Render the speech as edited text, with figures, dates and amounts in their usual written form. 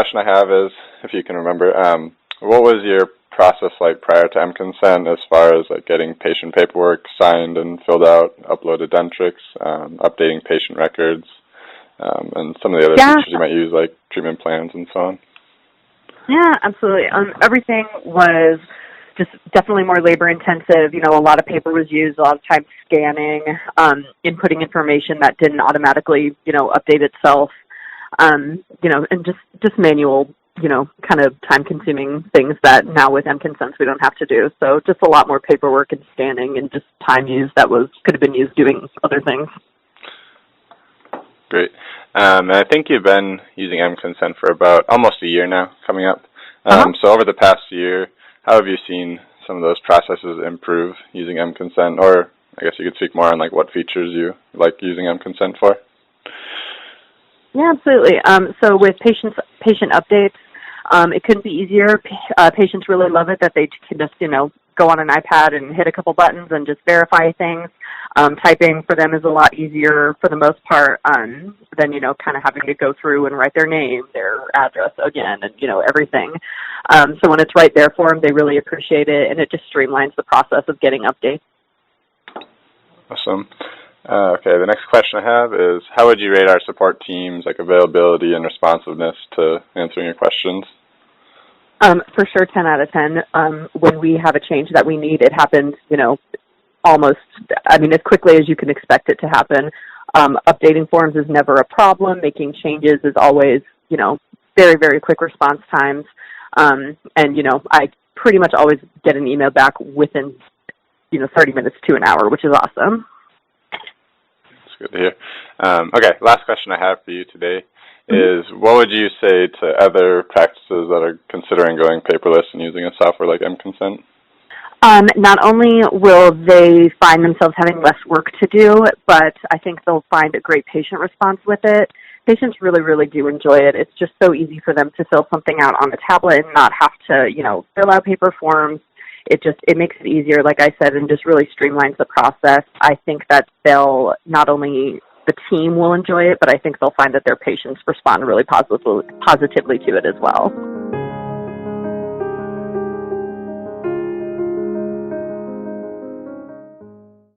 question I have is, if you can remember, what was your process like prior to mConsent as far as like getting patient paperwork signed and filled out, uploaded Dentrix, updating patient records, and some of the other features you might use like treatment plans and so on? Yeah, absolutely. Everything was just definitely more labor intensive. A lot of paper was used, a lot of time scanning, inputting information that didn't automatically, update itself, and just manual, kind of time-consuming things that now with mConsent we don't have to do. So just a lot more paperwork and scanning and just time used that could have been used doing other things. Great. And I think you've been using mConsent for about almost a year now, coming up. So over the past year, how have you seen some of those processes improve using mConsent? Or I guess you could speak more on like what features you like using mConsent for. Yeah, absolutely. So with patient updates, it couldn't be easier. Patients really love it that they can just, go on an iPad and hit a couple buttons and just verify things. Typing for them is a lot easier for the most part than, kind of having to go through and write their name, their address again, and, everything. So when it's right there for them, they really appreciate it, and it just streamlines the process of getting updates. Awesome. Okay, the next question I have is, how would you rate our support team's like availability and responsiveness to answering your questions? For sure, 10 out of 10. When we have a change that we need, it happens, almost, as quickly as you can expect it to happen. Updating forms is never a problem. Making changes is always, very, very quick response times. And, I pretty much always get an email back within, 30 minutes to an hour, which is awesome. That's good to hear. Okay, last question I have for you today is, what would you say to other practices that are considering going paperless and using a software like mConsent? Not only will they find themselves having less work to do, but I think they'll find a great patient response with it. Patients really, really do enjoy it. It's just so easy for them to fill something out on a tablet and not have to, fill out paper forms. It makes it easier, like I said, and just really streamlines the process. I think that they'll not only the team will enjoy it, but I think they'll find that their patients respond really positively to it as well.